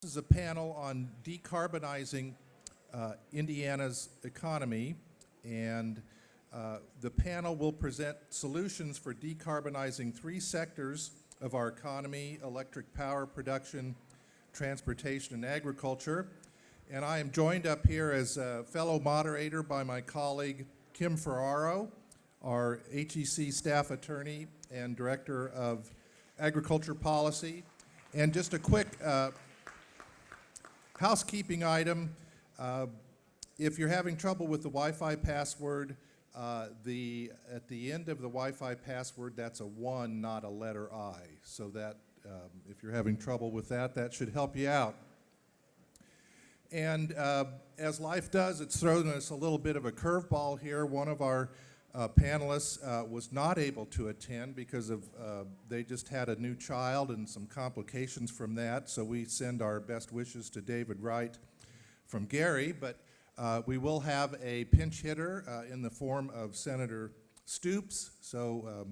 This is a panel on decarbonizing Indiana's economy, and the panel will present solutions for decarbonizing three sectors of our economy: electric power production, transportation, and agriculture. And I am joined up here as a fellow moderator by my colleague Kim Ferraro, our HEC staff attorney and director of agriculture policy. And just a quick housekeeping item. If you're having trouble with the Wi-Fi password, at the end of the Wi-Fi password, that's a 1, not a letter I. So that if you're having trouble with that, that should help you out. And as life does, it's thrown us a little bit of a curveball here. One of our panelists was not able to attend because of they just had a new child and some complications from that. So we send our best wishes to David Wright from Gary. But we will have a pinch hitter in the form of Senator Stoops. So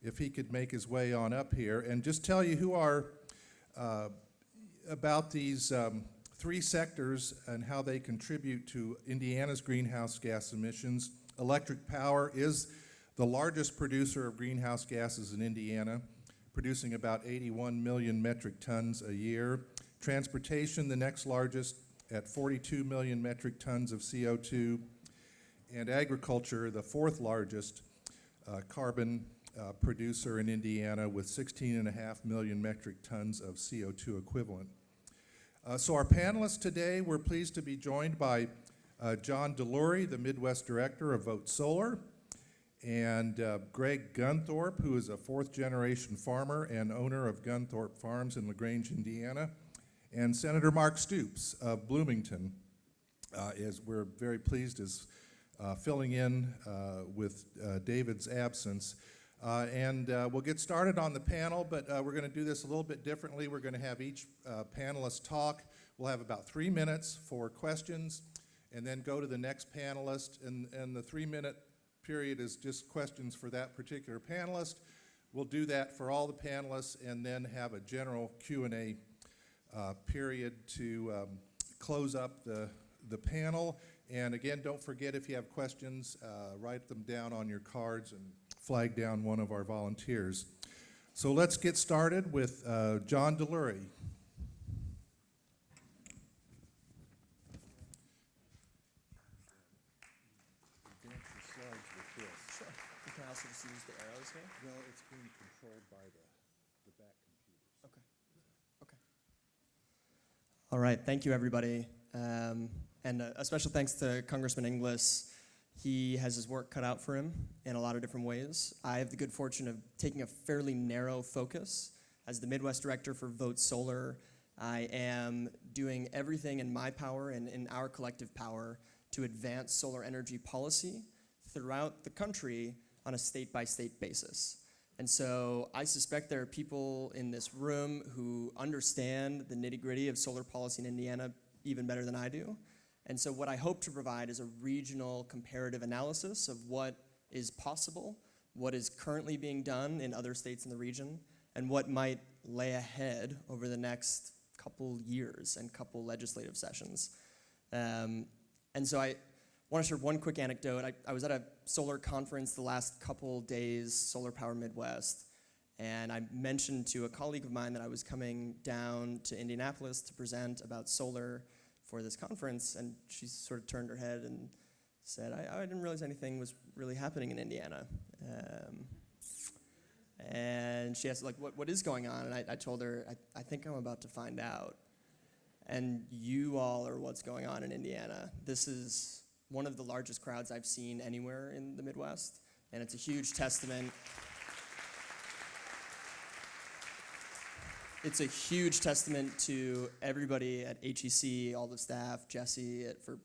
if he could make his way on up here and just tell you who are about these three sectors and how they contribute to Indiana's greenhouse gas emissions. Electric power is the largest producer of greenhouse gases in Indiana, producing about 81 million metric tons a year. Transportation, the next largest, at 42 million metric tons of CO2. And agriculture, the fourth largest carbon producer in Indiana, with 16.5 million metric tons of CO2 equivalent. So our panelists today, we're pleased to be joined by John Delury, the Midwest Director of Vote Solar, and Greg Gunthorpe, who is a fourth-generation farmer and owner of Gunthorpe Farms in LaGrange, Indiana, and Senator Mark Stoops of Bloomington, we're very pleased is filling in with David's absence. We'll get started on the panel, but we're going to do this a little bit differently. We're going to have each panelist talk. We'll have about 3 minutes for questions, and then go to the next panelist. And the 3-minute period is just questions for that particular panelist. We'll do that for all the panelists, and then have a general Q&A period to close up the panel. And again, don't forget, if you have questions, write them down on your cards and flag down one of our volunteers. So let's get started with John Delury. Sure. You can also just use the arrows here. No, it's being controlled by the back computers. Okay. All right. Thank you, everybody. And a special thanks to Congressman Inglis. He has his work cut out for him in a lot of different ways. I have the good fortune of taking a fairly narrow focus. As the Midwest Director for Vote Solar, I am doing everything in my power and in our collective power to advance solar energy policy throughout the country on a state-by-state basis. And so I suspect there are people in this room who understand the nitty-gritty of solar policy in Indiana even better than I do. And so what I hope to provide is a regional comparative analysis of what is possible, what is currently being done in other states in the region, and what might lay ahead over the next couple years and couple legislative sessions. And so I want to share one quick anecdote. I was at a solar conference the last couple days, Solar Power Midwest, and I mentioned to a colleague of mine that I was coming down to Indianapolis to present about solar for this conference, and she sort of turned her head and said, I didn't realize anything was really happening in Indiana. And she asked, like, what is going on? And I told her, I think I'm about to find out. And you all are what's going on in Indiana. This is one of the largest crowds I've seen anywhere in the Midwest, and it's a huge testament. It's a huge testament to everybody at HEC, all the staff, Jesse, for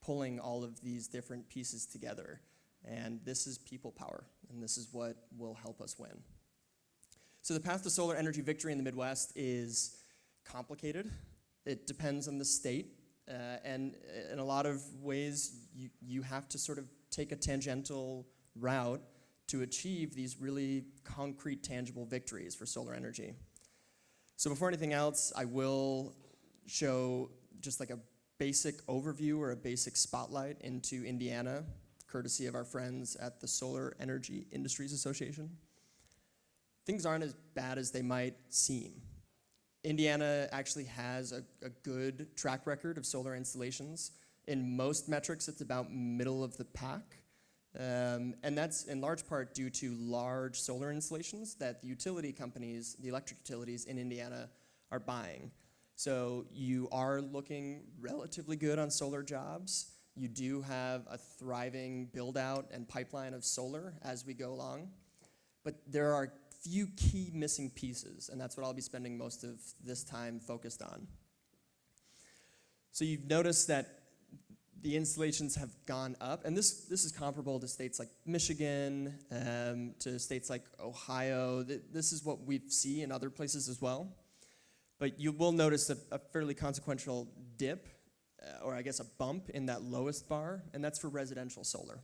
pulling all of these different pieces together. And this is people power, and this is what will help us win. So the path to solar energy victory in the Midwest is complicated. It depends on the state, and in a lot of ways, you have to sort of take a tangential route to achieve these really concrete, tangible victories for solar energy. So before anything else, I will show just like a basic overview or a basic spotlight into Indiana, courtesy of our friends at the Solar Energy Industries Association. Things aren't as bad as they might seem. Indiana actually has a good track record of solar installations. In most metrics, it's about middle of the pack. And that's in large part due to large solar installations that the utility companies, the electric utilities in Indiana, are buying. So you are looking relatively good on solar jobs. You do have a thriving build out and pipeline of solar as we go along. But there are few key missing pieces, and that's what I'll be spending most of this time focused on. So you've noticed that the installations have gone up, and this is comparable to states like Michigan, to states like Ohio. This is what we see in other places as well. But you will notice a fairly consequential dip, or I guess a bump in that lowest bar, and that's for residential solar.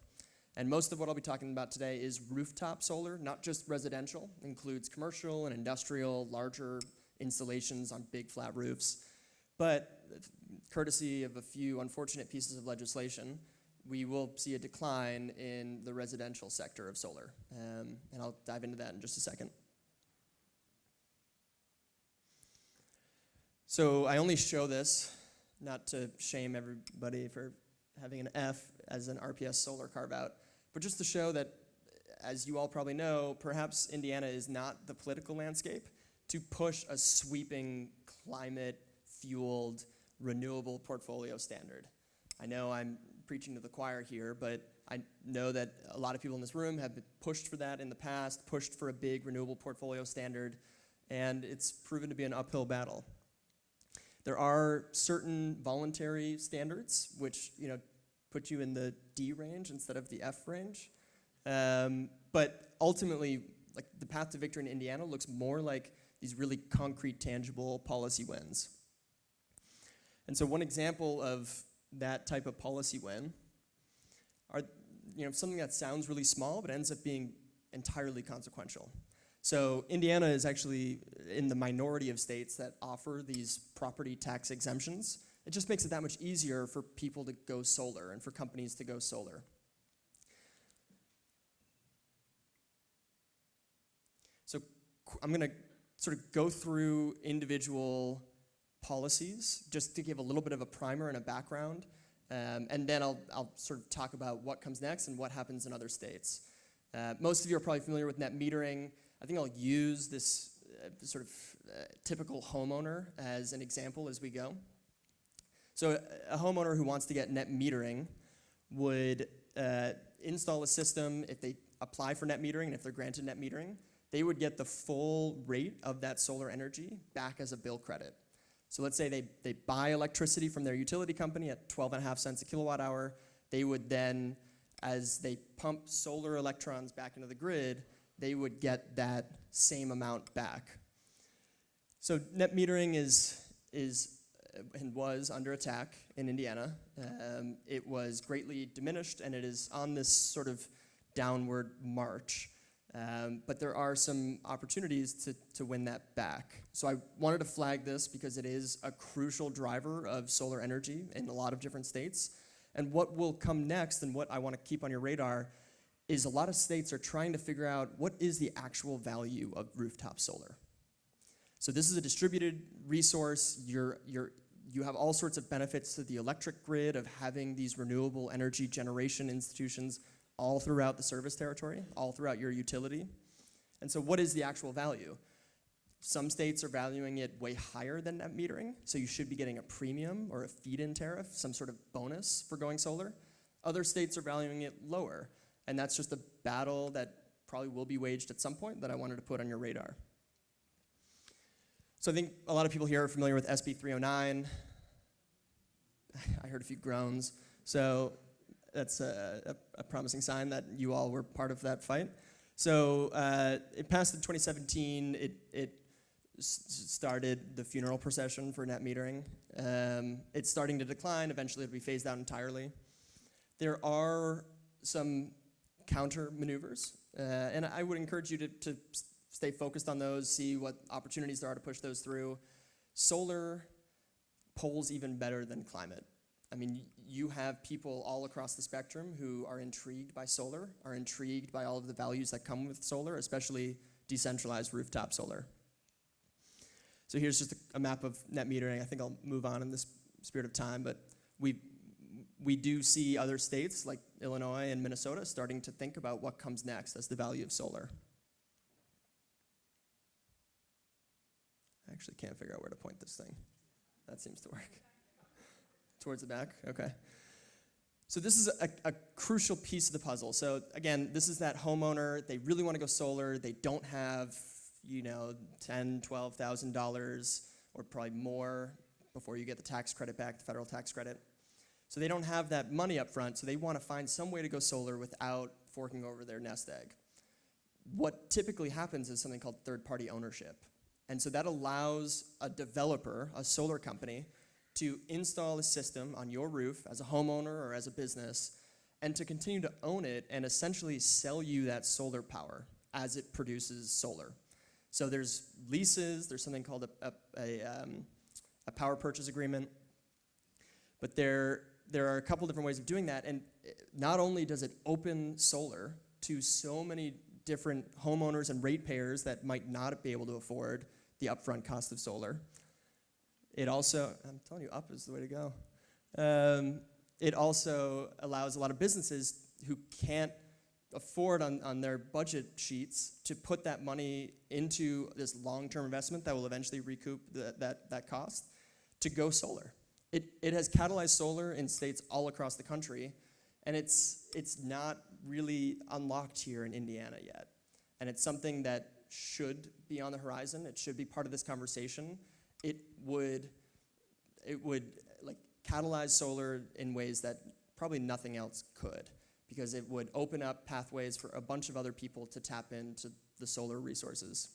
And most of what I'll be talking about today is rooftop solar, not just residential. It includes commercial and industrial, larger installations on big flat roofs. But courtesy of a few unfortunate pieces of legislation, we will see a decline in the residential sector of solar. And I'll dive into that in just a second. So I only show this, not to shame everybody for having an F as an RPS solar carve-out, but just to show that, as you all probably know, perhaps Indiana is not the political landscape to push a sweeping climate-fueled renewable portfolio standard. I know I'm preaching to the choir here, but I know that a lot of people in this room have been pushed for that in the past, pushed for a big renewable portfolio standard, and it's proven to be an uphill battle. There are certain voluntary standards which put you in the D range instead of the F range, but ultimately, like, the path to victory in Indiana looks more like these really concrete, tangible policy wins. And so one example of that type of policy win are something that sounds really small but ends up being entirely consequential. So Indiana is actually in the minority of states that offer these property tax exemptions. It just makes it that much easier for people to go solar and for companies to go solar. So I'm going to sort of go through individual policies just to give a little bit of a primer and a background, and then I'll sort of talk about what comes next and what happens in other states. Most of you are probably familiar with net metering. I think I'll use this typical homeowner as an example as we go. So a homeowner who wants to get net metering would install a system. If they apply for net metering and if they're granted net metering, they would get the full rate of that solar energy back as a bill credit. So let's say they buy electricity from their utility company at 12.5 cents a kilowatt hour. They would then, as they pump solar electrons back into the grid, they would get that same amount back. So net metering is and was under attack in Indiana. It was greatly diminished, and it is on this sort of downward march. But there are some opportunities to win that back. So I wanted to flag this because it is a crucial driver of solar energy in a lot of different states. And what will come next, and what I want to keep on your radar, is a lot of states are trying to figure out what is the actual value of rooftop solar. So this is a distributed resource. You have all sorts of benefits to the electric grid of having these renewable energy generation institutions all throughout the service territory, all throughout your utility. And so what is the actual value? Some states are valuing it way higher than net metering, so you should be getting a premium or a feed-in tariff, some sort of bonus for going solar. Other states are valuing it lower, and that's just a battle that probably will be waged at some point that I wanted to put on your radar. So I think a lot of people here are familiar with SB 309. I heard a few groans. So that's a promising sign that you all were part of that fight. So it passed in 2017. It started the funeral procession for net metering. It's starting to decline. Eventually it'll be phased out entirely. There are some counter maneuvers, and I would encourage you to stay focused on those, see what opportunities there are to push those through. Solar polls even better than climate. I mean, you have people all across the spectrum who are intrigued by solar, are intrigued by all of the values that come with solar, especially decentralized rooftop solar. So here's just a map of net metering. I think I'll move on in this spirit of time, but we do see other states like Illinois and Minnesota starting to think about what comes next as the value of solar. I actually can't figure out where to point this thing. That seems to work. Towards the back, okay. So this is a crucial piece of the puzzle. So again, this is that homeowner, they really want to go solar, they don't have, you know, $10,000, $12,000 or probably more before you get the tax credit back, the federal tax credit. So they don't have that money up front, so they want to find some way to go solar without forking over their nest egg. What typically happens is something called third-party ownership. And so that allows a developer, a solar company, to install a system on your roof as a homeowner or as a business, and to continue to own it and essentially sell you that solar power as it produces solar. So there's leases, there's something called a power purchase agreement, but there are a couple different ways of doing that, and not only does it open solar to so many different homeowners and ratepayers that might not be able to afford the upfront cost of solar, it also, I'm telling you, up is the way to go. It also allows a lot of businesses who can't afford on their budget sheets to put that money into this long-term investment that will eventually recoup that cost to go solar. It has catalyzed solar in states all across the country, and it's not really unlocked here in Indiana yet. And it's something that should be on the horizon. It should be part of this conversation. It would like catalyze solar in ways that probably nothing else could, because it would open up pathways for a bunch of other people to tap into the solar resources.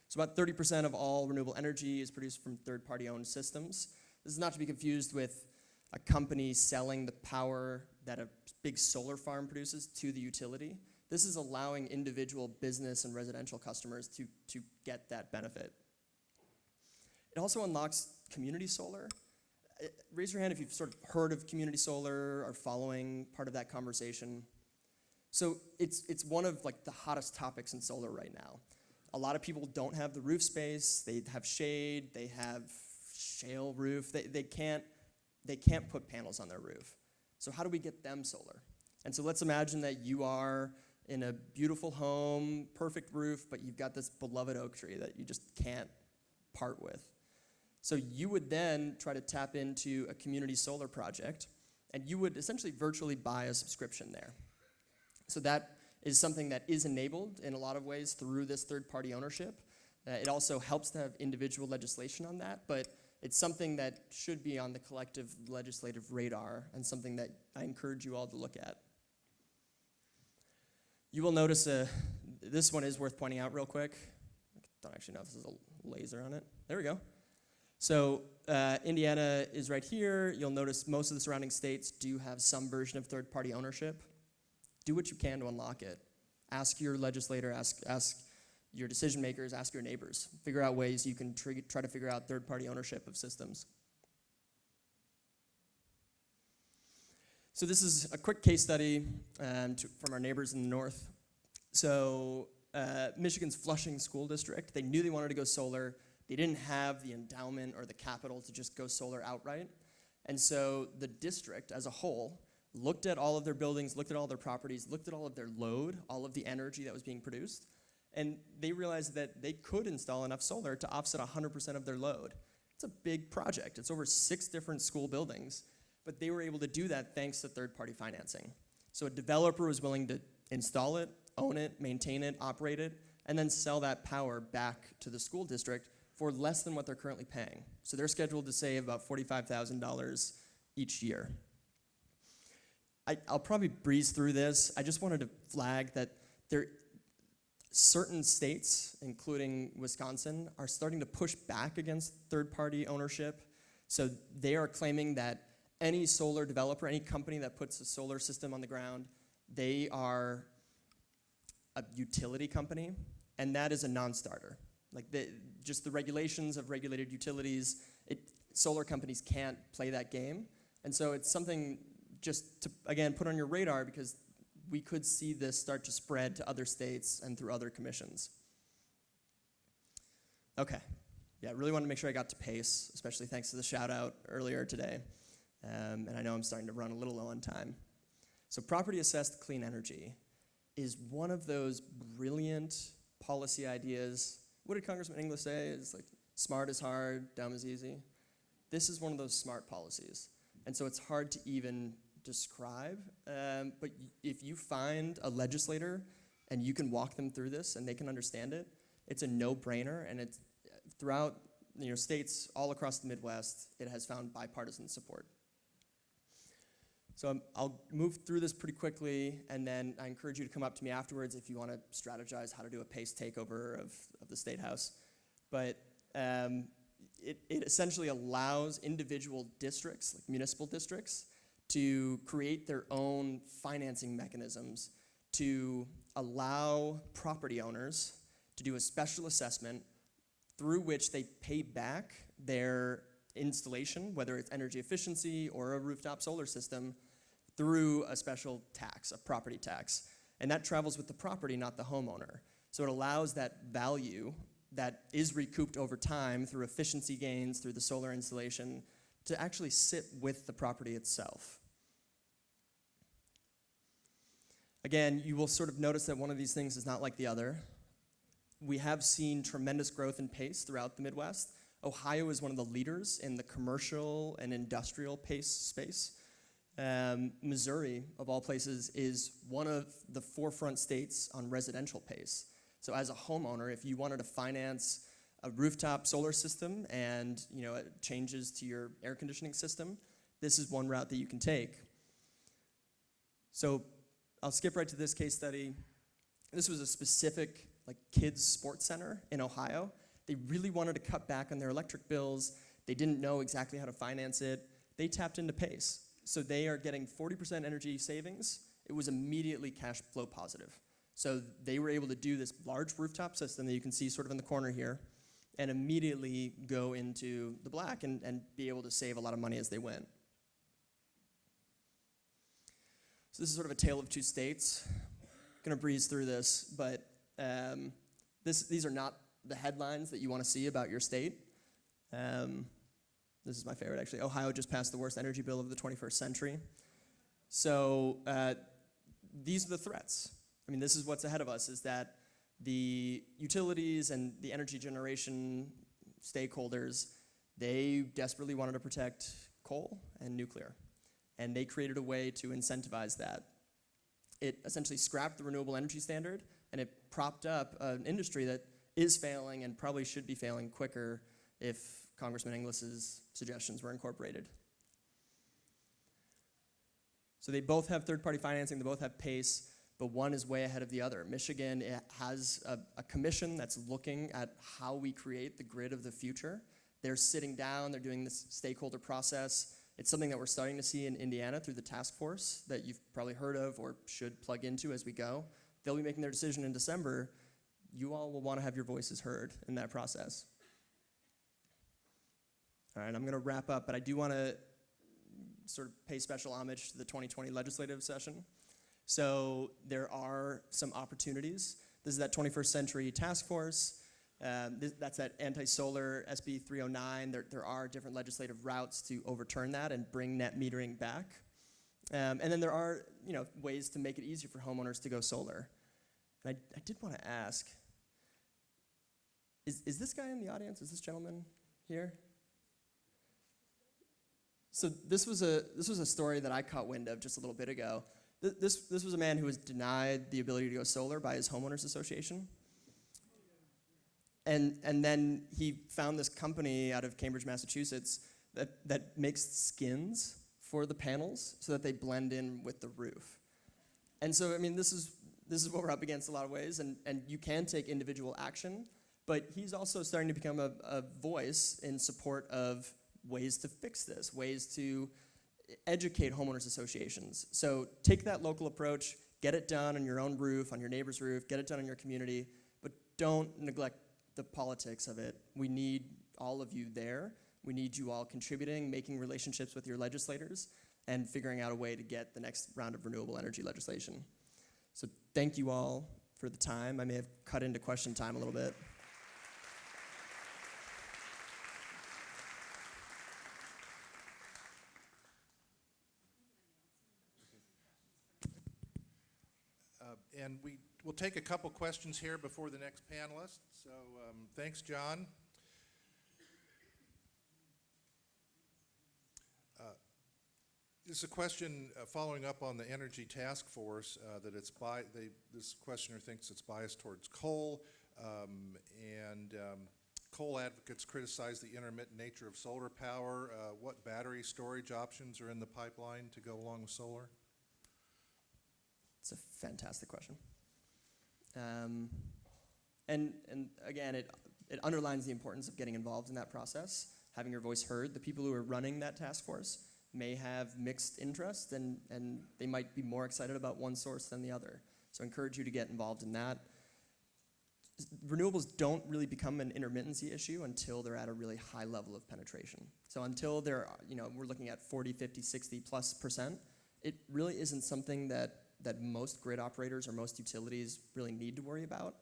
So about 30% of all renewable energy is produced from third-party owned systems. This is not to be confused with a company selling the power that a big solar farm produces to the utility. This is allowing individual business and residential customers to get that benefit. It also unlocks community solar. Raise your hand if you've sort of heard of community solar or following part of that conversation. So it's one of like the hottest topics in solar right now. A lot of people don't have the roof space, they have shade, they have shale roof, they can't put panels on their roof. So how do we get them solar? And so let's imagine that you are in a beautiful home, perfect roof, but you've got this beloved oak tree that you just can't part with. So you would then try to tap into a community solar project, and you would essentially virtually buy a subscription there. So that is something that is enabled in a lot of ways through this third-party ownership. It also helps to have individual legislation on that, but it's something that should be on the collective legislative radar and something that I encourage you all to look at. You will notice this one is worth pointing out real quick. I don't actually know if this is a laser on it. There we go. So Indiana is right here. You'll notice most of the surrounding states do have some version of third-party ownership. Do what you can to unlock it. Ask your legislator, ask your decision makers, ask your neighbors. Figure out ways you can try to figure out third-party ownership of systems. So this is a quick case study from our neighbors in the north. So Michigan's Flushing School District, they knew they wanted to go solar. They didn't have the endowment or the capital to just go solar outright. And so the district as a whole looked at all of their buildings, looked at all their properties, looked at all of their load, all of the energy that was being produced, and they realized that they could install enough solar to offset 100% of their load. It's a big project. It's over 6 different school buildings, but they were able to do that thanks to third-party financing. So a developer was willing to install it, own it, maintain it, operate it, and then sell that power back to the school district for less than what they're currently paying. So they're scheduled to save about $45,000 each year. I'll probably breeze through this. I just wanted to flag that certain states, including Wisconsin, are starting to push back against third-party ownership. So they are claiming that any solar developer, any company that puts a solar system on the ground, they are a utility company, and that is a non-starter. Like just the regulations of regulated utilities, solar companies can't play that game. And so it's something just to, again, put on your radar, because we could see this start to spread to other states and through other commissions. Okay, yeah, really wanted to make sure I got to pace, especially thanks to the shout out earlier today. And I know I'm starting to run a little low on time. So property assessed clean energy is one of those brilliant policy ideas. What did Congressman Inglis say? It's like, smart is hard, dumb is easy. This is one of those smart policies. And so it's hard to even describe, but if you find a legislator and you can walk them through this and they can understand it, it's a no-brainer, and it's throughout states all across the Midwest, it has found bipartisan support. So I'll move through this pretty quickly, and then I encourage you to come up to me afterwards if you want to strategize how to do a pace takeover of the State House. But it essentially allows individual districts, like municipal districts, to create their own financing mechanisms to allow property owners to do a special assessment through which they pay back their installation, whether it's energy efficiency or a rooftop solar system, through a special tax, a property tax. And that travels with the property, not the homeowner. So it allows that value that is recouped over time through efficiency gains, through the solar installation, to actually sit with the property itself. Again, you will sort of notice that one of these things is not like the other. We have seen tremendous growth in PACE throughout the Midwest. Ohio is one of the leaders in the commercial and industrial PACE space. Missouri, of all places, is one of the forefront states on residential PACE. So as a homeowner, if you wanted to finance a rooftop solar system and it changes to your air conditioning system, this is one route that you can take. So I'll skip right to this case study. This was a specific kids sports center in Ohio. They really wanted to cut back on their electric bills. They didn't know exactly how to finance it. They tapped into PACE. So they are getting 40% energy savings. It was immediately cash flow positive. So they were able to do this large rooftop system that you can see sort of in the corner here and immediately go into the black and be able to save a lot of money as they went. So this is sort of a tale of two states. I'm going to breeze through this, but these are not the headlines that you want to see about your state. This is my favorite, actually. Ohio just passed the worst energy bill of the 21st century. So these are the threats. I mean, this is what's ahead of us, is that the utilities and the energy generation stakeholders, they desperately wanted to protect coal and nuclear. And they created a way to incentivize that. It essentially scrapped the renewable energy standard, and it propped up an industry that is failing and probably should be failing quicker if Congressman Inglis's suggestions were incorporated. So they both have third-party financing, they both have PACE, but one is way ahead of the other. Michigan has a commission that's looking at how we create the grid of the future. They're sitting down, they're doing this stakeholder process. It's something that we're starting to see in Indiana through the task force that you've probably heard of or should plug into as we go. They'll be making their decision in December. You all will want to have your voices heard in that process. All right, I'm going to wrap up, but I do want to sort of pay special homage to the 2020 legislative session. So there are some opportunities. This is that 21st Century Task Force. That's that anti-solar SB 309. There are different legislative routes to overturn that and bring net metering back. And then there are ways to make it easier for homeowners to go solar. And I did want to ask, is this guy in the audience? Is this gentleman here? So this was a story that I caught wind of just a little bit ago. This was a man who was denied the ability to go solar by his homeowners association. And then he found this company out of Cambridge, Massachusetts that makes skins for the panels so that they blend in with the roof. And so, I mean, this is what we're up against in a lot of ways, and you can take individual action, but he's also starting to become a voice in support of ways to fix this, ways to educate homeowners associations. So take that local approach, get it done on your own roof, on your neighbor's roof, get it done in your community, but don't neglect the politics of it. We need all of you there We need you all contributing, making relationships with your legislators, and figuring out a way to get the next round of renewable energy legislation. So thank you all for the time. I may have cut into question time a little bit. And we'll take a couple questions here before the next panelist. So thanks, John. This is a question following up on the Energy Task Force that this questioner thinks it's biased towards coal, and coal advocates criticize the intermittent nature of solar power. What battery storage options are in the pipeline to go along with solar? It's a fantastic question. And again, it underlines the importance of getting involved in that process, having your voice heard. The people who are running that task force may have mixed interests, and they might be more excited about one source than the other. So I encourage you to get involved in that. Renewables don't really become an intermittency issue until they're at a really high level of penetration. So until they're, we're looking at 40, 50, 60+%, it really isn't something that most grid operators or most utilities really need to worry about.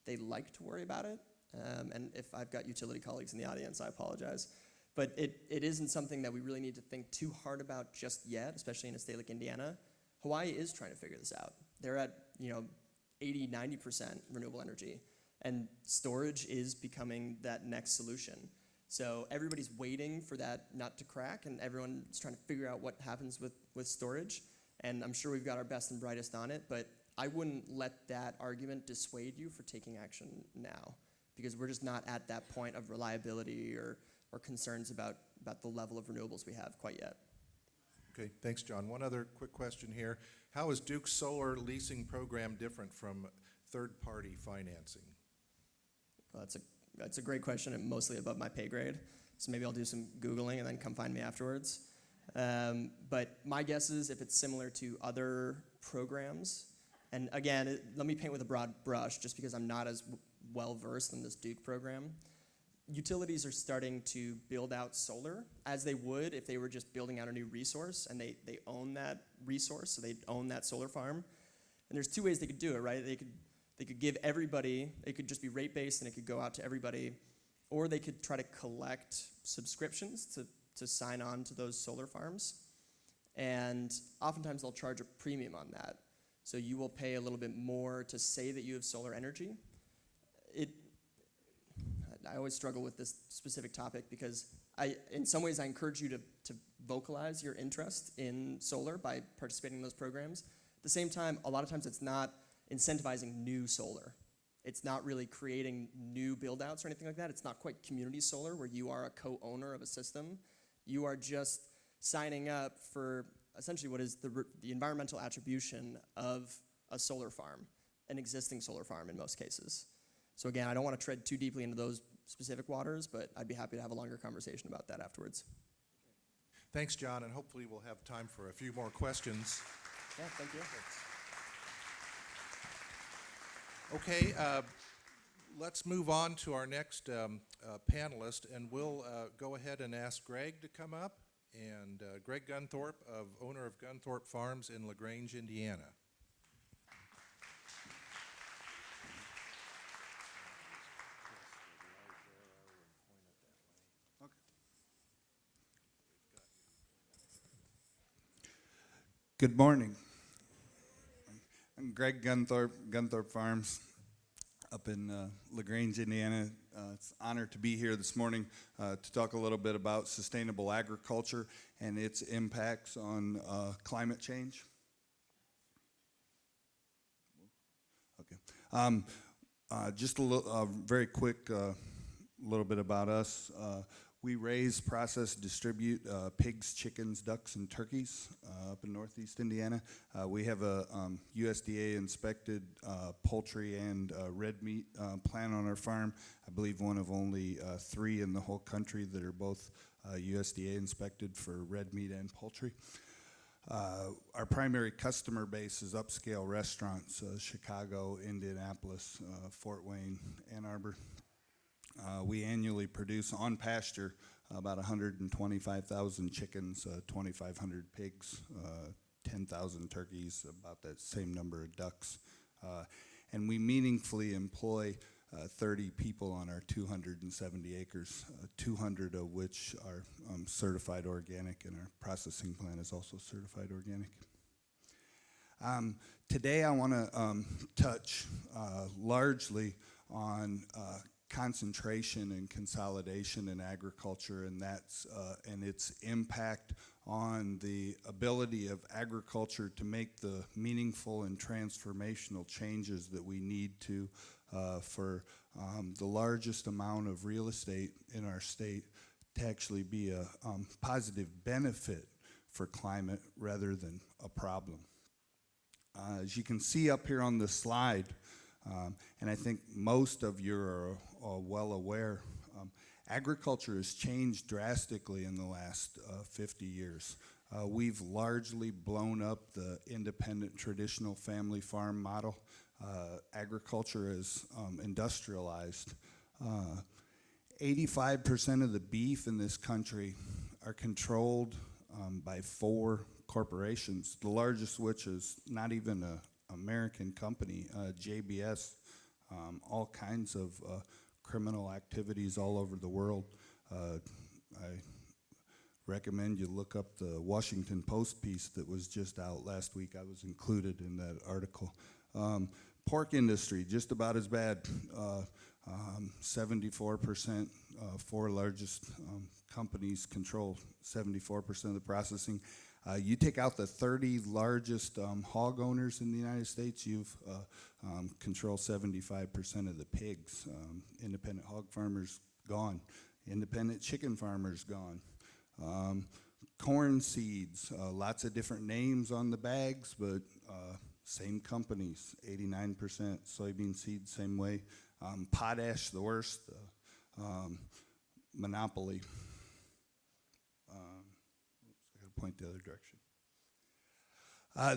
They like to worry about it. And if I've got utility colleagues in the audience, I apologize. But it isn't something that we really need to think too hard about just yet, especially in a state like Indiana. Hawaii is trying to figure this out. They're at 80, 90% renewable energy. And storage is becoming that next solution. So everybody's waiting for that nut to crack, and everyone's trying to figure out what happens with storage. And I'm sure we've got our best and brightest on it, but I wouldn't let that argument dissuade you for taking action now, because we're just not at that point of reliability or concerns about the level of renewables we have quite yet. Okay, thanks, John. One other quick question here. How is Duke's solar leasing program different from third-party financing? Well, that's a great question and mostly above my pay grade. So maybe I'll do some Googling and then come find me afterwards. But my guess is if it's similar to other programs, and again, let me paint with a broad brush just because I'm not as well versed in this Duke program. Utilities are starting to build out solar as they would if they were just building out a new resource, and they own that resource, so they own that solar farm. And there's two ways they could do it, right? They could give everybody, it could just be rate-based and it could go out to everybody, or they could try to collect subscriptions to sign on to those solar farms. And oftentimes they'll charge a premium on that. So you will pay a little bit more to say that you have solar energy. I always struggle with this specific topic because in some ways I encourage you to vocalize your interest in solar by participating in those programs. At the same time, a lot of times it's not incentivizing new solar. It's not really creating new build-outs or anything like that. It's not quite community solar where you are a co-owner of a system. You are just signing up for essentially what is the environmental attribution of a solar farm, an existing solar farm in most cases. So again, I don't want to tread too deeply into those specific waters, but I'd be happy to have a longer conversation about that afterwards. Thanks, John, and hopefully we'll have time for a few more questions. Yeah, thank you. Okay, let's move on to our next panelist, and we'll go ahead and ask Greg to come up. And Greg Gunthorpe, owner of Gunthorpe Farms in LaGrange, Indiana. Good morning. I'm Greg Gunthorpe Farms up in LaGrange, Indiana. It's an honor to be here this morning to talk a little bit about sustainable agriculture and its impacts on climate change. Okay. Just a very quick little bit about us. We raise, process, distribute pigs, chickens, ducks, and turkeys up in Northeast Indiana. We have a USDA inspected poultry and red meat plant on our farm. I believe one of only 3 in the whole country that are both USDA inspected for red meat and poultry. Our primary customer base is upscale restaurants, Chicago, Indianapolis, Fort Wayne, Ann Arbor. We annually produce on pasture about 125,000 chickens, 2,500 pigs, 10,000 turkeys, about that same number of ducks. And we meaningfully employ 30 people on our 270 acres, 200 of which are certified organic, and our processing plant is also certified organic. Today I want to touch largely on concentration and consolidation in agriculture, and that's and its impact on the ability of agriculture to make the meaningful and transformational changes that we need to for the largest amount of real estate in our state to actually be a positive benefit for climate rather than a problem. As you can see up here on the slide, and I think most of you are well aware, agriculture has changed drastically in the last 50 years. We've largely blown up the independent traditional family farm model. Agriculture is industrialized. 85% of the beef in this country are controlled by 4 corporations, the largest which is not even an American company, JBS, all kinds of criminal activities all over the world. I recommend you look up the Washington Post piece that was just out last week. I was included in that article. Pork industry, just about as bad. 74%, 4 largest companies control 74% of the processing. You take out the 30 largest hog owners in the United States, you've control 75% of the pigs. Independent hog farmers, gone. Independent chicken farmers, gone. Corn seeds, lots of different names on the bags, but same companies, 89%. Soybean seeds, same way. Potash, the worst, monopoly. I gotta point the other direction.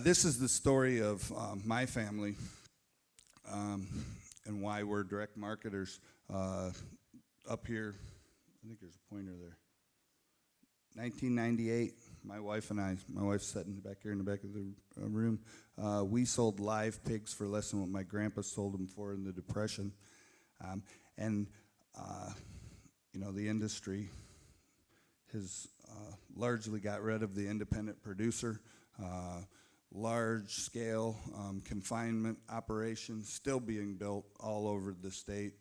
This is the story of my family and why we're direct marketers. Up here, I think there's a pointer there. 1998, my wife's sitting back here in the back of the room. We sold live pigs for less than what my grandpa sold them for in the Depression. The industry has largely got rid of the independent producer. Large-scale confinement operations still being built all over the state.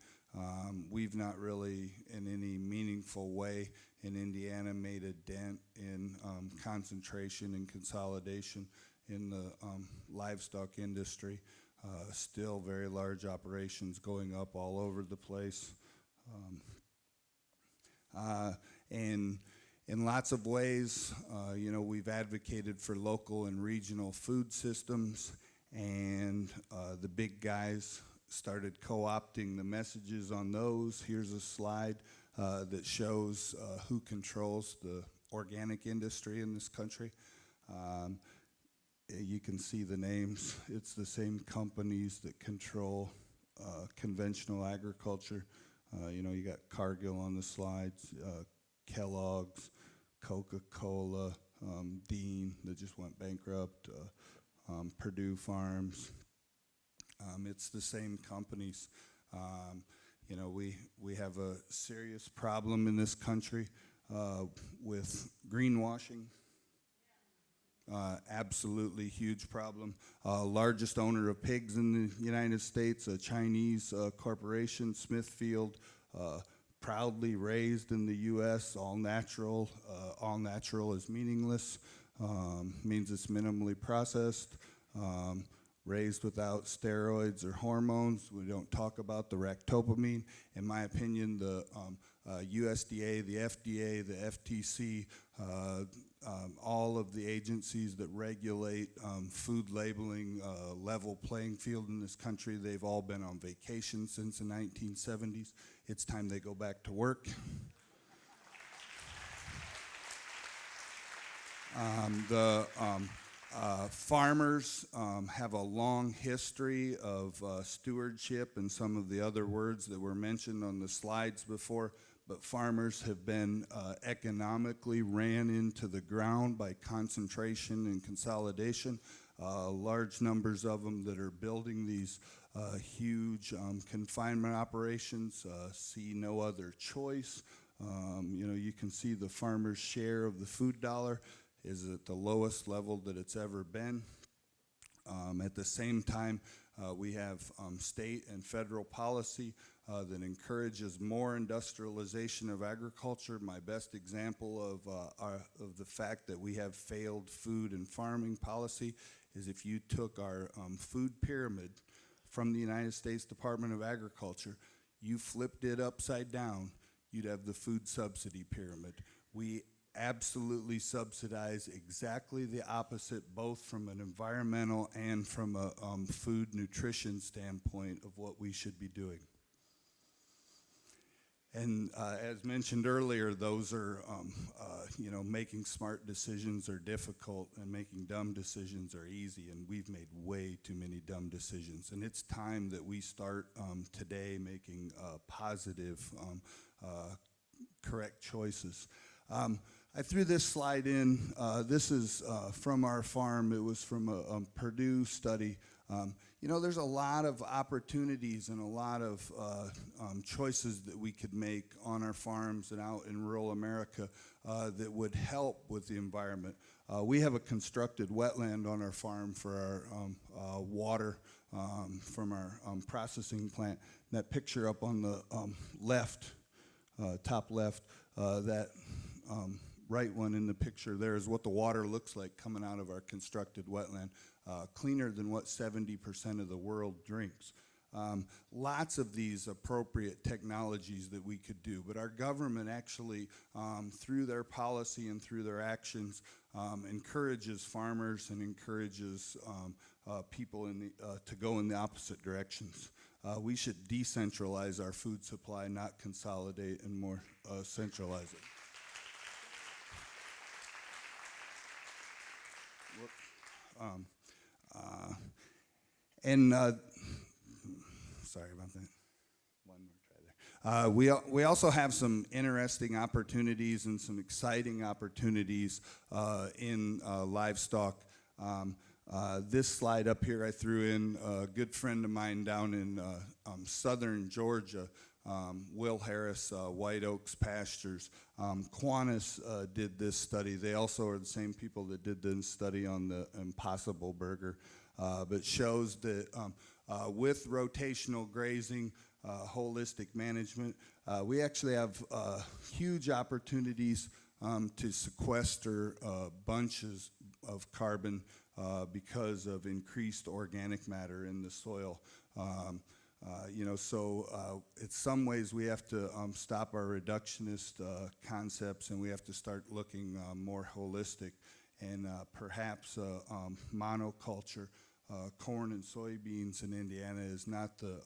We've not really, in any meaningful way in Indiana, made a dent in concentration and consolidation in the livestock industry. Still very large operations going up all over the place. And in lots of ways, we've advocated for local and regional food systems, and the big guys started co-opting the messages on those. Here's a slide that shows who controls the organic industry in this country. You can see the names. It's the same companies that control conventional agriculture. You got Cargill on the slides, Kellogg's, Coca-Cola, Dean that just went bankrupt, Purdue Farms. It's the same companies. We have a serious problem in this country with greenwashing. Absolutely huge problem. Largest owner of pigs in the United States, a Chinese corporation, Smithfield, proudly raised in the U.S., all natural. All natural is meaningless, means it's minimally processed, raised without steroids or hormones. We don't talk about the ractopamine. In my opinion, the USDA, the FDA, the FTC, all of the agencies that regulate food labeling, level playing field in this country, they've all been on vacation since the 1970s. It's time they go back to work. Farmers have a long history of stewardship and some of the other words that were mentioned on the slides before, but farmers have been economically ran into the ground by concentration and consolidation. Large numbers of them that are building these huge confinement operations see no other choice. You can see the farmer's share of the food dollar is at the lowest level that it's ever been. At the same time, we have state and federal policy that encourages more industrialization of agriculture. My best example of the fact that we have failed food and farming policy is if you took our food pyramid from the United States Department of Agriculture, you flipped it upside down, you'd have the food subsidy pyramid. We absolutely subsidize exactly the opposite, both from an environmental and from a food nutrition standpoint of what we should be doing. And as mentioned earlier, those are, making smart decisions are difficult and making dumb decisions are easy, and we've made way too many dumb decisions. And it's time that we start today making positive, correct choices. I threw this slide in. This is from our farm. It was from a Purdue study. There's a lot of opportunities and a lot of choices that we could make on our farms and out in rural America that would help with the environment. We have a constructed wetland on our farm for our water from our processing plant. And that picture up on the left, top left, that right one in the picture there is what the water looks like coming out of our constructed wetland, cleaner than what 70% of the world drinks. Lots of these appropriate technologies that we could do, but our government actually, through their policy and through their actions, encourages farmers and encourages people to go in the opposite directions. We should decentralize our food supply, not consolidate and more centralize it. Sorry about that. One more try there. We also have some interesting opportunities and some exciting opportunities in livestock. This slide up here I threw in a good friend of mine down in southern Georgia, Will Harris, White Oaks Pastures. Qantas did this study. They also are the same people that did the study on the Impossible Burger, but shows that with rotational grazing, holistic management, we actually have huge opportunities to sequester bunches of carbon because of increased organic matter in the soil. So in some ways we have to stop our reductionist concepts, and we have to start looking more holistic, and perhaps monoculture, corn and soybeans in Indiana is not the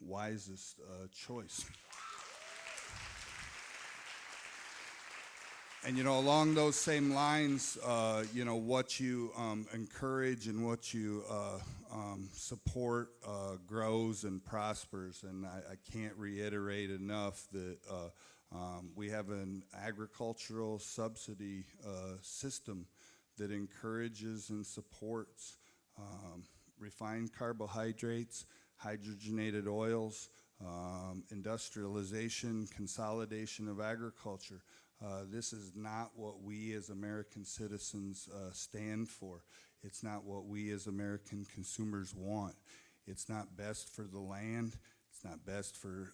wisest choice. And along those same lines, what you encourage and what you support grows and prospers. And I can't reiterate enough that we have an agricultural subsidy system that encourages and supports refined carbohydrates, hydrogenated oils, industrialization, consolidation of agriculture. This is not what we as American citizens stand for. It's not what we as American consumers want. It's not best for the land. It's not best for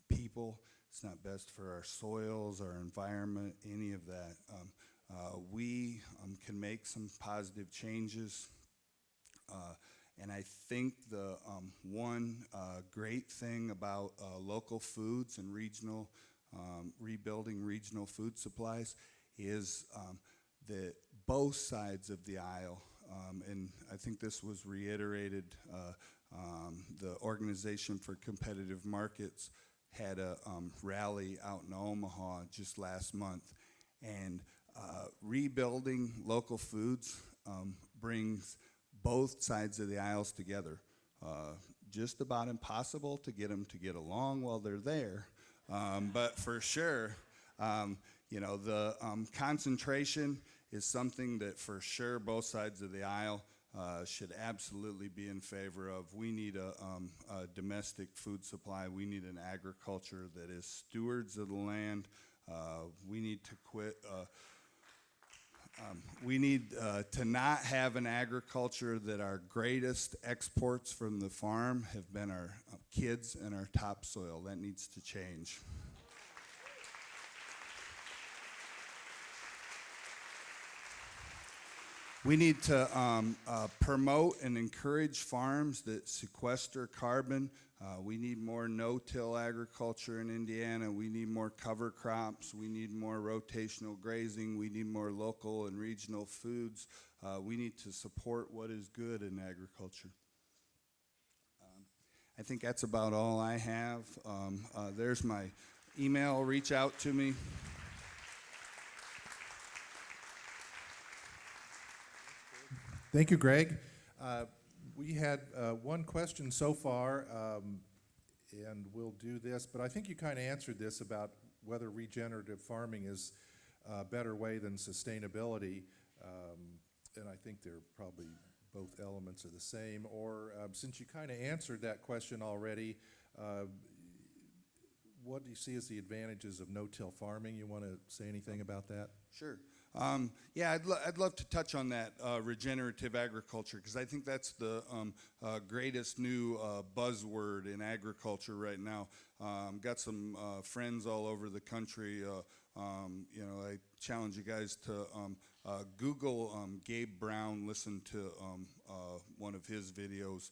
people. It's not best for our soils, our environment, any of that. We can make some positive changes. And I think the one great thing about local foods and regional rebuilding regional food supplies is that both sides of the aisle, and I think this was reiterated, the Organization for Competitive Markets had a rally out in Omaha just last month, and rebuilding local foods brings both sides of the aisles together. Just about impossible to get them to get along while they're there, But for sure, the concentration is something that for sure both sides of the aisle should absolutely be in favor of. We need a domestic food supply. We need an agriculture that is stewards of the land. We need to quit. We need to not have an agriculture that our greatest exports from the farm have been our kids and our topsoil. That needs to change. We need to promote and encourage farms that sequester carbon. We need more no-till agriculture in Indiana. We need more cover crops. We need more rotational grazing. We need more local and regional foods. We need to support what is good in agriculture. I think that's about all I have. There's my email. Reach out to me. Thank you, Greg. We had one question so far, and we'll do this, but I think you kind of answered this about whether regenerative farming is a better way than sustainability, and I think they're probably both elements are the same, or since you kind of answered that question already, what do you see as the advantages of no-till farming? You want to say anything about that? Sure. Yeah, I'd love to touch on that regenerative agriculture, because I think that's the greatest new buzzword in agriculture right now. Got some friends all over the country. I challenge you guys to Google Gabe Brown, listen to one of his videos.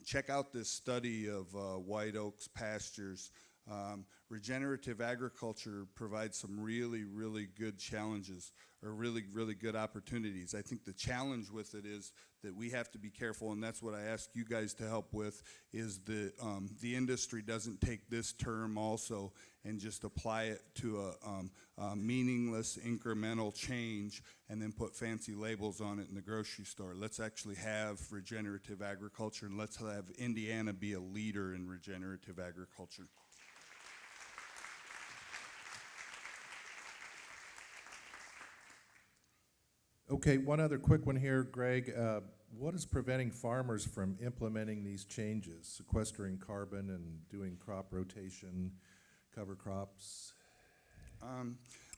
Check out this study of White Oaks pastures. Regenerative agriculture provides some really, really good challenges, or really, really good opportunities. I think the challenge with it is that we have to be careful, and that's what I ask you guys to help with, is that the industry doesn't take this term also and just apply it to a meaningless incremental change and then put fancy labels on it in the grocery store. Let's actually have regenerative agriculture, and let's have Indiana be a leader in regenerative agriculture. Okay, one other quick one here, Greg. What is preventing farmers from implementing these changes, sequestering carbon and doing crop rotation, cover crops?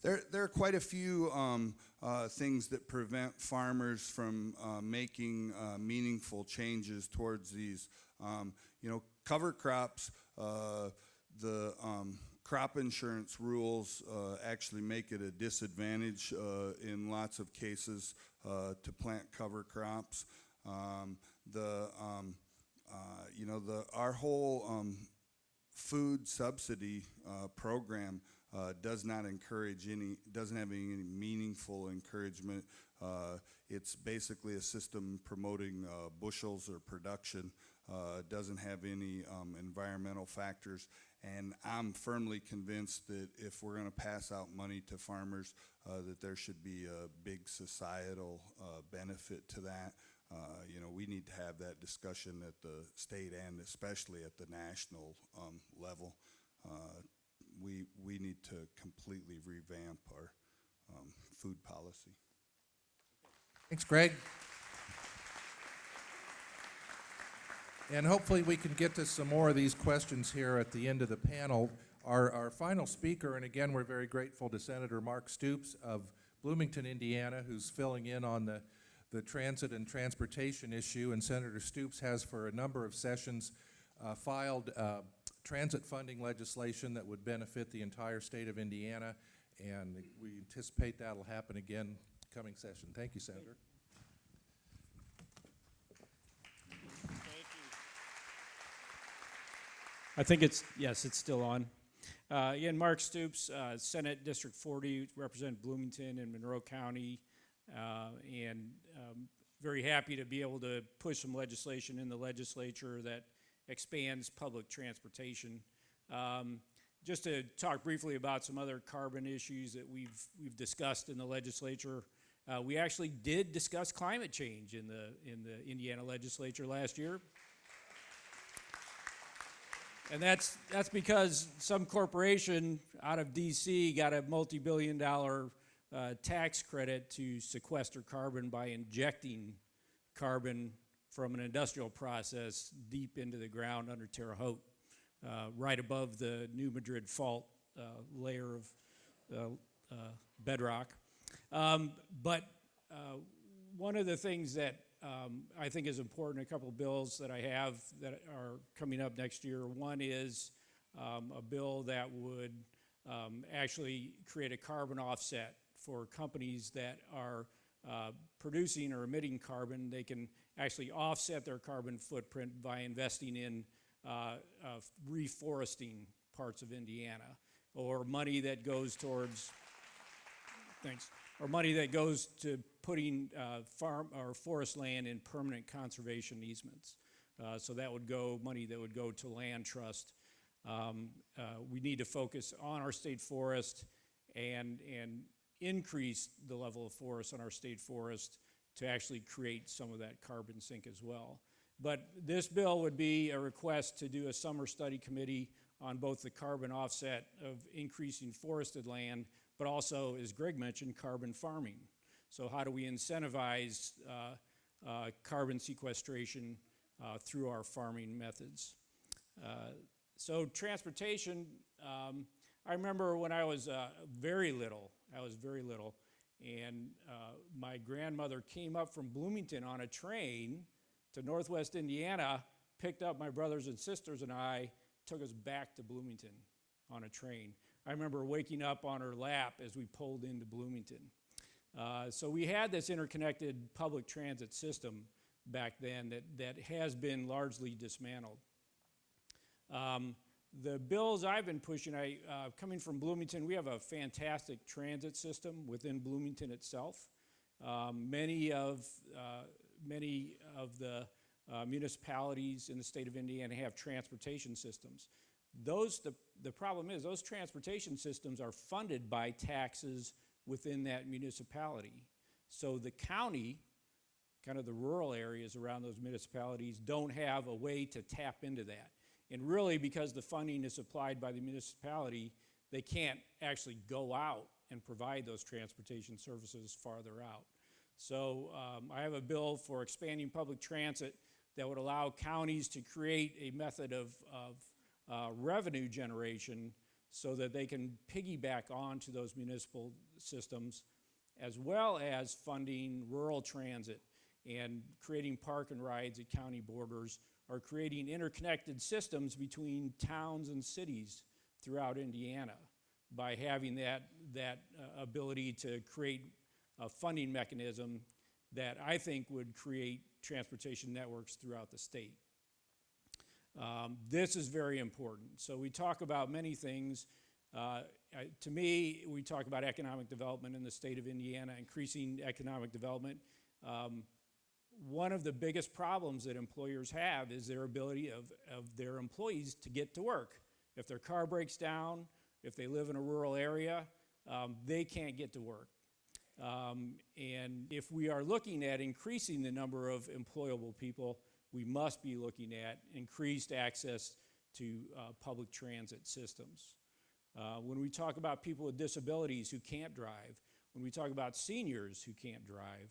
There are quite a few things that prevent farmers from making meaningful changes towards these. Cover crops, the crop insurance rules actually make it a disadvantage in lots of cases to plant cover crops. Our whole food subsidy program doesn't have any meaningful encouragement. It's basically a system promoting bushels or production. Doesn't have any environmental factors. And I'm firmly convinced that if we're going to pass out money to farmers, that there should be a big societal benefit to that. We need to have that discussion at the state and especially at the national level. We need to completely revamp our food policy. Thanks, Greg. And hopefully we can get to some more of these questions here at the end of the panel. Our final speaker, and again, we're very grateful to Senator Mark Stoops of Bloomington, Indiana, who's filling in on the transit and transportation issue. And Senator Stoops has, for a number of sessions, filed transit funding legislation that would benefit the entire state of Indiana. And we anticipate that'll happen again coming session. Thank you, Senator. I think it's still on. Again, Mark Stoops, Senate District 40, represent Bloomington and Monroe County, and very happy to be able to push some legislation in the legislature that expands public transportation. Just to talk briefly about some other carbon issues that we've discussed in the legislature. We actually did discuss climate change in the Indiana legislature last year. And that's because some corporation out of DC got a multi-billion-dollar tax credit to sequester carbon by injecting carbon from an industrial process deep into the ground under Terre Haute, right above the New Madrid Fault layer of bedrock. But one of the things that I think is important, a couple of bills that I have that are coming up next year. One is a bill that would actually create a carbon offset for companies that are producing or emitting carbon. They can actually offset their carbon footprint by investing in reforesting parts of Indiana, or money that goes towards, thanks, or money that goes to putting farm or forest land in permanent conservation easements. So that would go, money that would go to land trust. We need to focus on our state forest and increase the level of forest on our state forest to actually create some of that carbon sink as well. But this bill would be a request to do a summer study committee on both the carbon offset of increasing forested land, but also, as Greg mentioned, carbon farming. So how do we incentivize carbon sequestration through our farming methods? So transportation, I remember when I was very little, and my grandmother came up from Bloomington on a train to Northwest Indiana, picked up my brothers and sisters and I, took us back to Bloomington on a train. I remember waking up on her lap as we pulled into Bloomington. So we had this interconnected public transit system back then that has been largely dismantled. The bills I've been pushing, coming from Bloomington, we have a fantastic transit system within Bloomington itself. Many of the municipalities in the state of Indiana have transportation systems. The problem is those transportation systems are funded by taxes within that municipality. So the county, kind of the rural areas around those municipalities, don't have a way to tap into that. And really, because the funding is supplied by the municipality, they can't actually go out and provide those transportation services farther out. So I have a bill for expanding public transit that would allow counties to create a method of revenue generation so that they can piggyback onto those municipal systems, as well as funding rural transit and creating park and rides at county borders, or creating interconnected systems between towns and cities throughout Indiana by having that ability to create a funding mechanism that I think would create transportation networks throughout the state. This is very important. So we talk about many things. To me, we talk about economic development in the state of Indiana, increasing economic development. One of the biggest problems that employers have is their ability of their employees to get to work. If their car breaks down, if they live in a rural area, they can't get to work. And if we are looking at increasing the number of employable people, we must be looking at increased access to public transit systems. When we talk about people with disabilities who can't drive, when we talk about seniors who can't drive,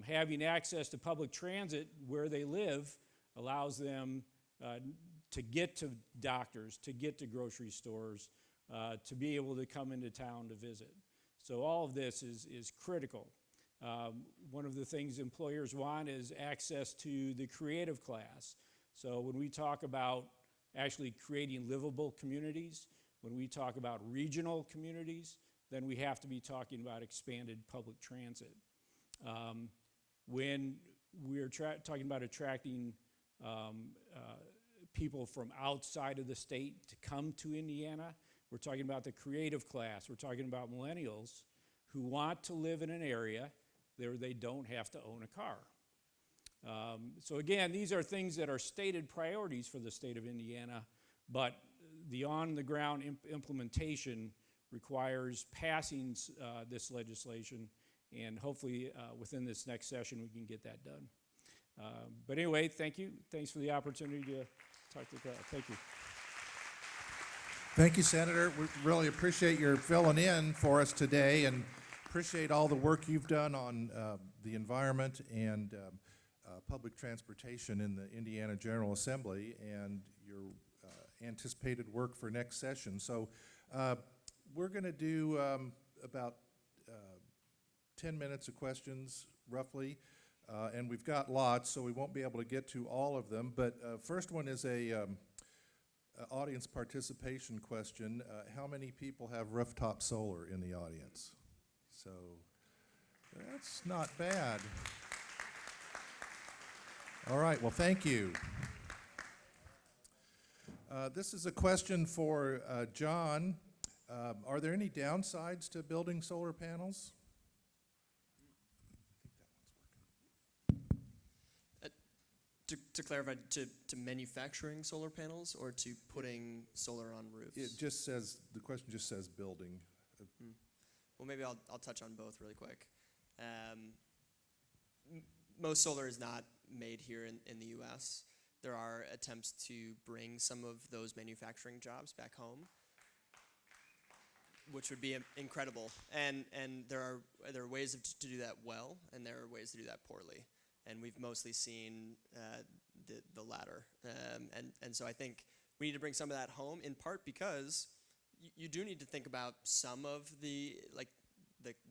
having access to public transit where they live allows them to get to doctors, to get to grocery stores, to be able to come into town to visit. So all of this is critical. One of the things employers want is access to the creative class. So when we talk about actually creating livable communities, when we talk about regional communities, then we have to be talking about expanded public transit. When we're talking about attracting people from outside of the state to come to Indiana, we're talking about the creative class. We're talking about millennials who want to live in an area where they don't have to own a car. So again, these are things that are stated priorities for the state of Indiana, but the on-the-ground implementation requires passing this legislation, and hopefully within this next session we can get that done. But anyway, thank you. Thanks for the opportunity to talk to the crowd. Thank you. Thank you, Senator. We really appreciate your filling in for us today and appreciate all the work you've done on the environment and public transportation in the Indiana General Assembly and your anticipated work for next session. So we're going to do about 10 minutes of questions, roughly, and we've got lots, so we won't be able to get to all of them. But first one is a audience participation question. How many people have rooftop solar in the audience? So that's not bad. All right, well, thank you. This is a question for John. Are there any downsides to building solar panels? To clarify, to manufacturing solar panels or to putting solar on roofs? It just says, the question just says building. Well, maybe I'll touch on both really quick. Most solar is not made here in the U.S. There are attempts to bring some of those manufacturing jobs back home, which would be incredible. And there are ways to do that well, and there are ways to do that poorly. And we've mostly seen the latter. And so I think we need to bring some of that home, in part because you do need to think about some of the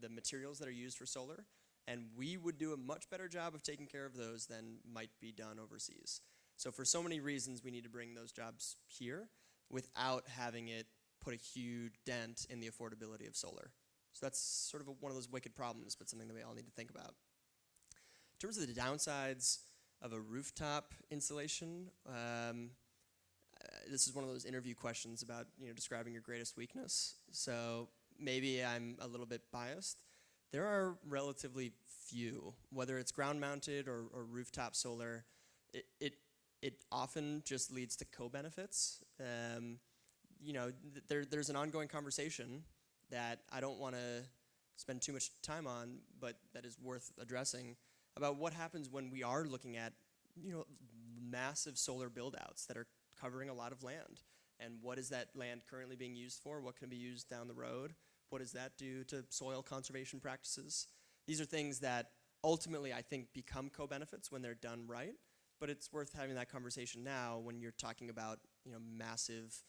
materials that are used for solar, and we would do a much better job of taking care of those than might be done overseas. So for so many reasons, we need to bring those jobs here without having it put a huge dent in the affordability of solar. So that's sort of one of those wicked problems, but something that we all need to think about. In terms of the downsides of a rooftop installation, this is one of those interview questions about describing your greatest weakness. So maybe I'm a little bit biased. There are relatively few, whether it's ground-mounted or rooftop solar. It often just leads to co-benefits. There's an ongoing conversation that I don't want to spend too much time on, but that is worth addressing, about what happens when we are looking at massive solar build-outs that are covering a lot of land. And what is that land currently being used for? What can be used down the road? What does that do to soil conservation practices? These are things that ultimately I think become co-benefits when they're done right, but it's worth having that conversation now when you're talking about massive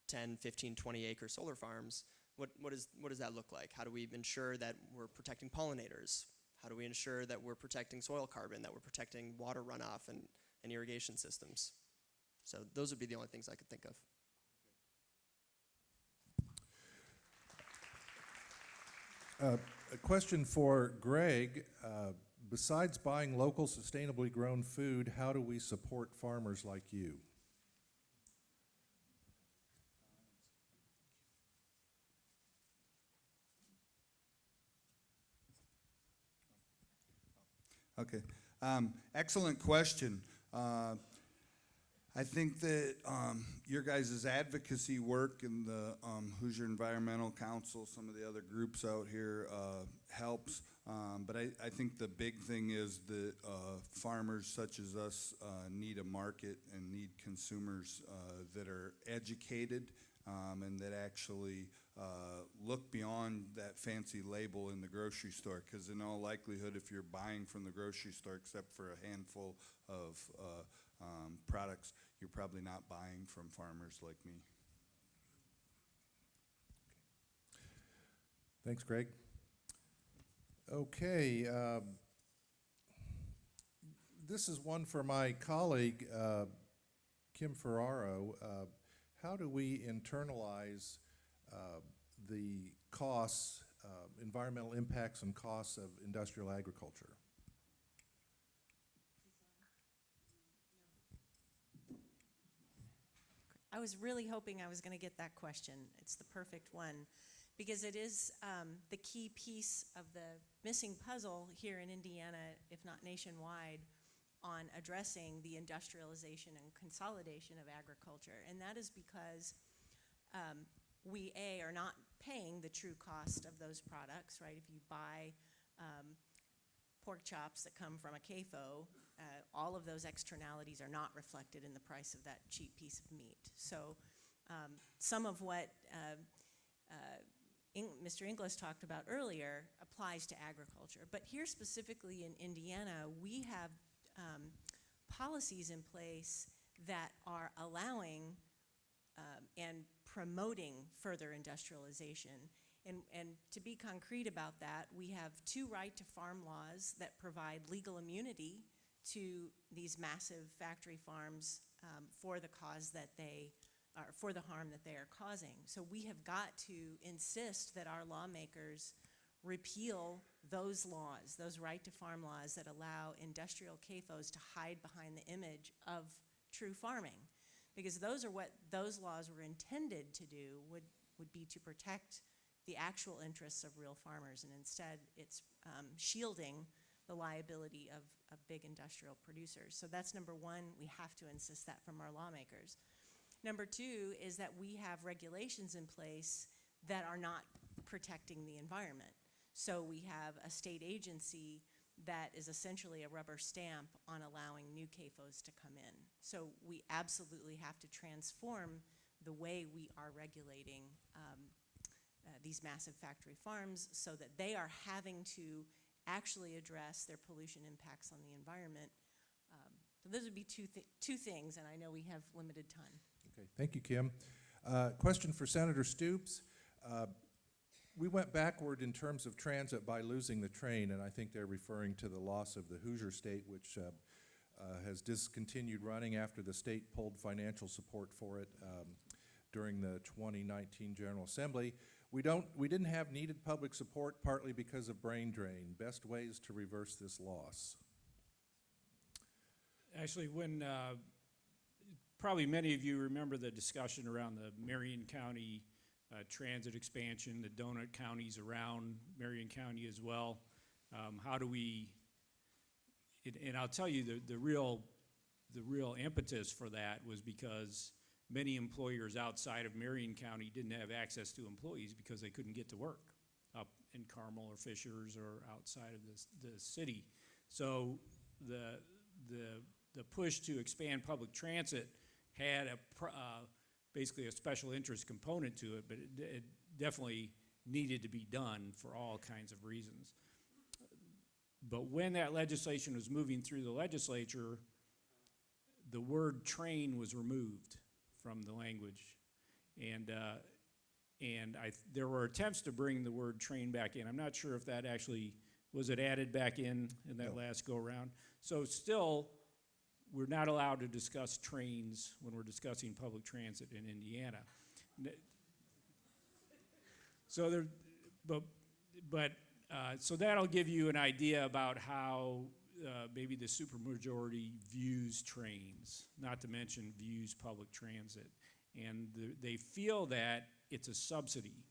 10, 15, 20 acre solar farms. What does that look like? How do we ensure that we're protecting pollinators? How do we ensure that we're protecting soil carbon, that we're protecting water runoff and irrigation systems? So those would be the only things I could think of. A question for Greg. Besides buying local sustainably grown food, how do we support farmers like you? Okay, excellent question. I think that your guys' advocacy work and the Hoosier Environmental Council, some of the other groups out here helps. But I think the big thing is that farmers such as us need a market and need consumers that are educated and that actually look beyond that fancy label in the grocery store, because in all likelihood, if you're buying from the grocery store, except for a handful of products, you're probably not buying from farmers like me. Thanks, Greg. Okay, this is one for my colleague, Kim Ferraro. How do we internalize the costs, environmental impacts and costs of industrial agriculture? I was really hoping I was going to get that question. It's the perfect one, because it is the key piece of the missing puzzle here in Indiana, if not nationwide, on addressing the industrialization and consolidation of agriculture. And that is because we, are not paying the true cost of those products, right? If you buy pork chops that come from a CAFO, all of those externalities are not reflected in the price of that cheap piece of meat. So Some of what Mr. Inglis talked about earlier applies to agriculture. But here specifically in Indiana, we have policies in place that are allowing and promoting further industrialization. And to be concrete about that, we have 2 right-to-farm laws that provide legal immunity to these massive factory farms for the cause that they are, for the harm that they are causing. So we have got to insist that our lawmakers repeal those laws, those right-to-farm laws that allow industrial CAFOs to hide behind the image of true farming. Because those are what those laws were intended to do, would be to protect the actual interests of real farmers, and instead it's shielding the liability of big industrial producers. So that's number one, we have to insist that from our lawmakers. Number two is that we have regulations in place that are not protecting the environment. So we have a state agency that is essentially a rubber stamp on allowing new CAFOs to come in. So we absolutely have to transform the way we are regulating these massive factory farms so that they are having to actually address their pollution impacts on the environment. So those would be two things, and I know we have limited time. Okay, thank you, Kim. Question for Senator Stoops. We went backward in terms of transit by losing the train, and I think they're referring to the loss of the Hoosier State, which has discontinued running after the state pulled financial support for it during the 2019 General Assembly. We didn't have needed public support, partly because of brain drain. Best ways to reverse this loss? Actually, when probably many of you remember the discussion around the Marion County transit expansion, the donut counties around Marion County as well. How do we, and I'll tell you the real impetus for that was because many employers outside of Marion County didn't have access to employees because they couldn't get to work up in Carmel or Fishers or outside of the city. So the push to expand public transit had basically a special interest component to it, but it definitely needed to be done for all kinds of reasons. But when that legislation was moving through the legislature, the word train was removed from the language. And there were attempts to bring the word train back in. I'm not sure if that actually, was it added back in that last go around? So still, we're not allowed to discuss trains when we're discussing public transit in Indiana. So so that'll give you an idea about how maybe the supermajority views trains, not to mention views public transit. And they feel that it's a subsidy.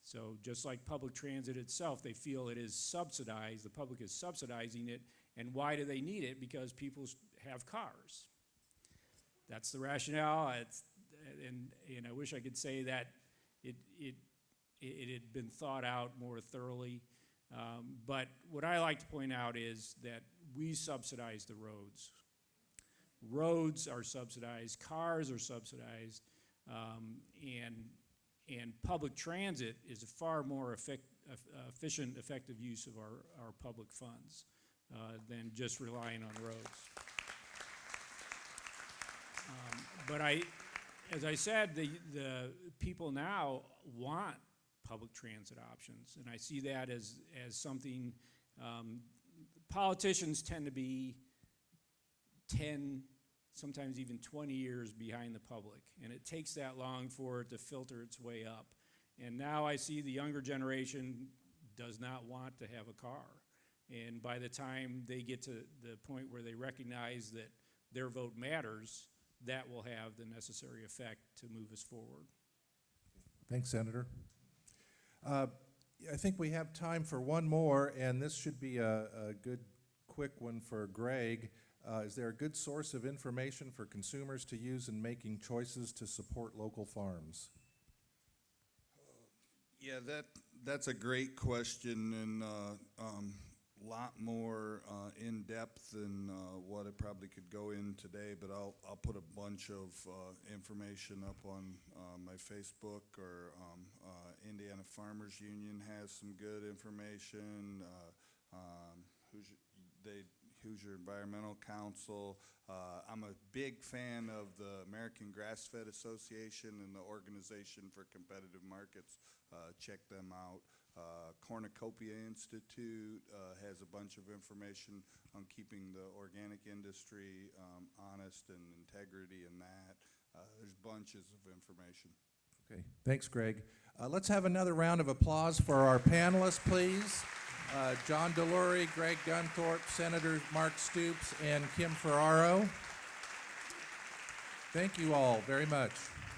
So just like public transit itself, they feel it is subsidized, the public is subsidizing it. And why do they need it? Because people have cars. That's the rationale. And I wish I could say that it had been thought out more thoroughly. But what I like to point out is that we subsidize the roads. Roads are subsidized, cars are subsidized, and public transit is a far more efficient, effective use of our public funds than just relying on roads. But as I said, the people now want public transit options, and I see that as something, politicians tend to be 10, sometimes even 20 years behind the public, and it takes that long for it to filter its way up. And now I see the younger generation does not want to have a car, and by the time they get to the point where they recognize that their vote matters, that will have the necessary effect to move us forward. Thanks, Senator. I think we have time for one more, and this should be a good, quick one for Greg. Is there a good source of information for consumers to use in making choices to support local farms? Yeah, that's a great question, and a lot more in-depth than what I probably could go in today, but I'll put a bunch of information up on my Facebook, or Indiana Farmers Union has some good information. Hoosier Environmental Council. I'm a big fan of the American Grass-Fed Association and the Organization for Competitive Markets. Check them out. Cornucopia Institute has a bunch of information on keeping the organic industry honest and integrity in that. There's bunches of information. Okay, thanks, Greg. Let's have another round of applause for our panelists, please. John Delury, Greg Gunthorpe, Senators Mark Stoops, and Kim Ferraro. Thank you all very much.